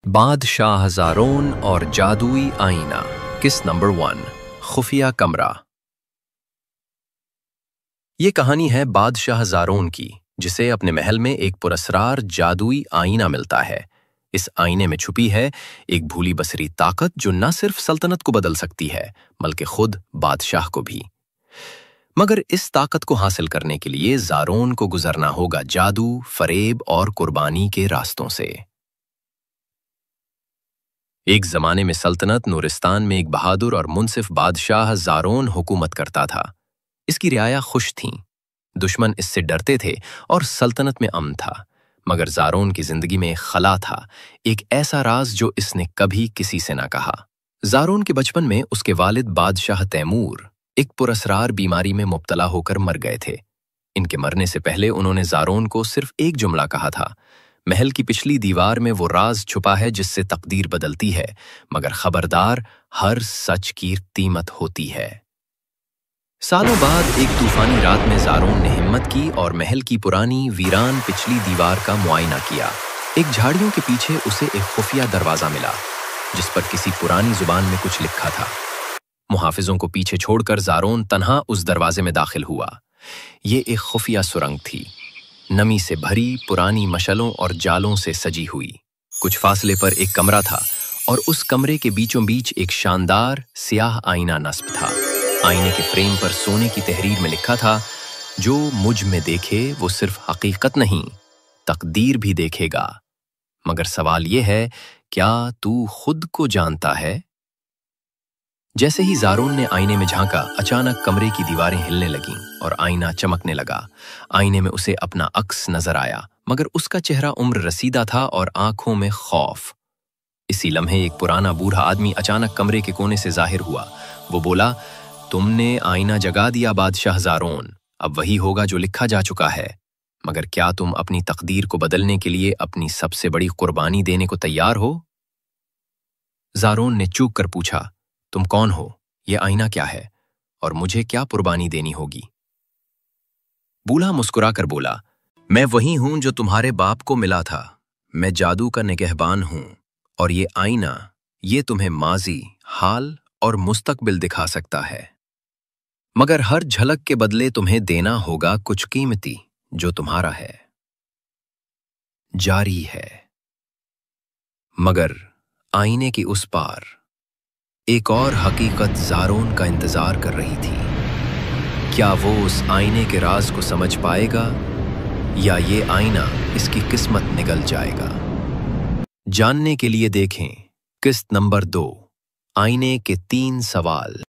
बादशाह ज़ारोन और जादुई आईना। किस नंबर 1, खुफिया कमरा। ये कहानी है बादशाह ज़ारोन की, जिसे अपने महल में एक पुरस्रार जादुई आईना मिलता है। इस आईने में छुपी है एक भूली बसरी ताकत जो न सिर्फ सल्तनत को बदल सकती है बल्कि खुद बादशाह को भी। मगर इस ताकत को हासिल करने के लिए ज़ारोन को गुजरना होगा जादू, फरेब और कुर्बानी के रास्तों से। एक जमाने में सल्तनत नूरिस्तान में एक बहादुर और मुनसिफ बादशाह ज़ारोन हुकूमत करता था। इसकी रियाया खुश थीं, दुश्मन इससे डरते थे और सल्तनत में अमन था। मगर ज़ारोन की जिंदगी में एक खला था, एक ऐसा राज जो इसने कभी किसी से ना कहा। ज़ारोन के बचपन में उसके वालिद बादशाह तैमूर एक पुरस्रार बीमारी में मुब्तला होकर मर गए थे। इनके मरने से पहले उन्होंने ज़ारोन को सिर्फ एक जुमला कहा था, महल की पिछली दीवार में वो राज छुपा है जिससे तकदीर बदलती है, मगर खबरदार, हर सच की कीमत होती है। सालों बाद एक तूफानी रात में ज़ारोन ने हिम्मत की और महल की पुरानी वीरान पिछली दीवार का मुआयना किया। एक झाड़ियों के पीछे उसे एक खुफिया दरवाजा मिला जिस पर किसी पुरानी जुबान में कुछ लिखा था। मुहाफिजों को पीछे छोड़कर ज़ारोन तन्हा उस दरवाजे में दाखिल हुआ। ये एक खुफिया सुरंग थी, नमी से भरी, पुरानी मशलों और जालों से सजी हुई। कुछ फासले पर एक कमरा था और उस कमरे के बीचों बीच एक शानदार स्याह आईना नस्ब था। आईने के फ्रेम पर सोने की तहरीर में लिखा था, जो मुझ में देखे वो सिर्फ हकीकत नहीं, तकदीर भी देखेगा। मगर सवाल ये है, क्या तू खुद को जानता है? जैसे ही ज़ारोन ने आईने में झांका, अचानक कमरे की दीवारें हिलने लगीं और आईना चमकने लगा। आईने में उसे अपना अक्स नजर आया, मगर उसका चेहरा उम्र रसीदा था और आंखों में खौफ। इसी लम्हे एक पुराना बूढ़ा आदमी अचानक कमरे के कोने से जाहिर हुआ। वो बोला, तुमने आईना जगा दिया बादशाह ज़ारोन, अब वही होगा जो लिखा जा चुका है। मगर क्या तुम अपनी तकदीर को बदलने के लिए अपनी सबसे बड़ी कुर्बानी देने को तैयार हो? ज़ारोन ने चूक कर पूछा, तुम कौन हो, ये आईना क्या है और मुझे क्या कुर्बानी देनी होगी? बूढ़ा मुस्कुराकर बोला, मैं वही हूं जो तुम्हारे बाप को मिला था। मैं जादू का निगहबान हूं और ये आईना, ये तुम्हें माजी, हाल और मुस्तकबिल दिखा सकता है। मगर हर झलक के बदले तुम्हें देना होगा कुछ कीमती जो तुम्हारा है, जारी है। मगर आईने की उस पार एक और हकीकत ज़ारोन का इंतजार कर रही थी। क्या वो उस आईने के राज को समझ पाएगा या ये आईना इसकी किस्मत निगल जाएगा? जानने के लिए देखें किस्त नंबर 2, आईने के 3 सवाल।